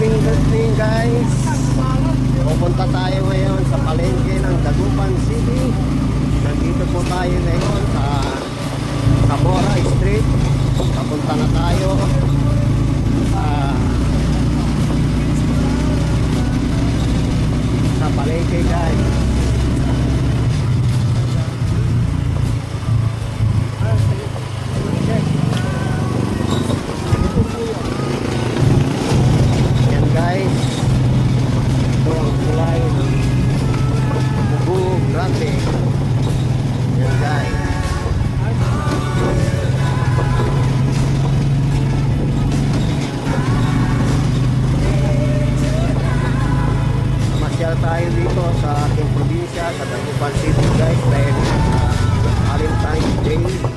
morning, good morning guys. Pupunta tayo ngayon sa palengke ng Dagupan City. Nandito po tayo ngayon sa Zamora Street. Papunta na tayo sa palengke guys. Yan guys, ito ang kulay ng Bugo Grande. Yan guys. Masyal tayo dito sa ating probinsya, sa Dagupan City guys, dahil Valentine's Day.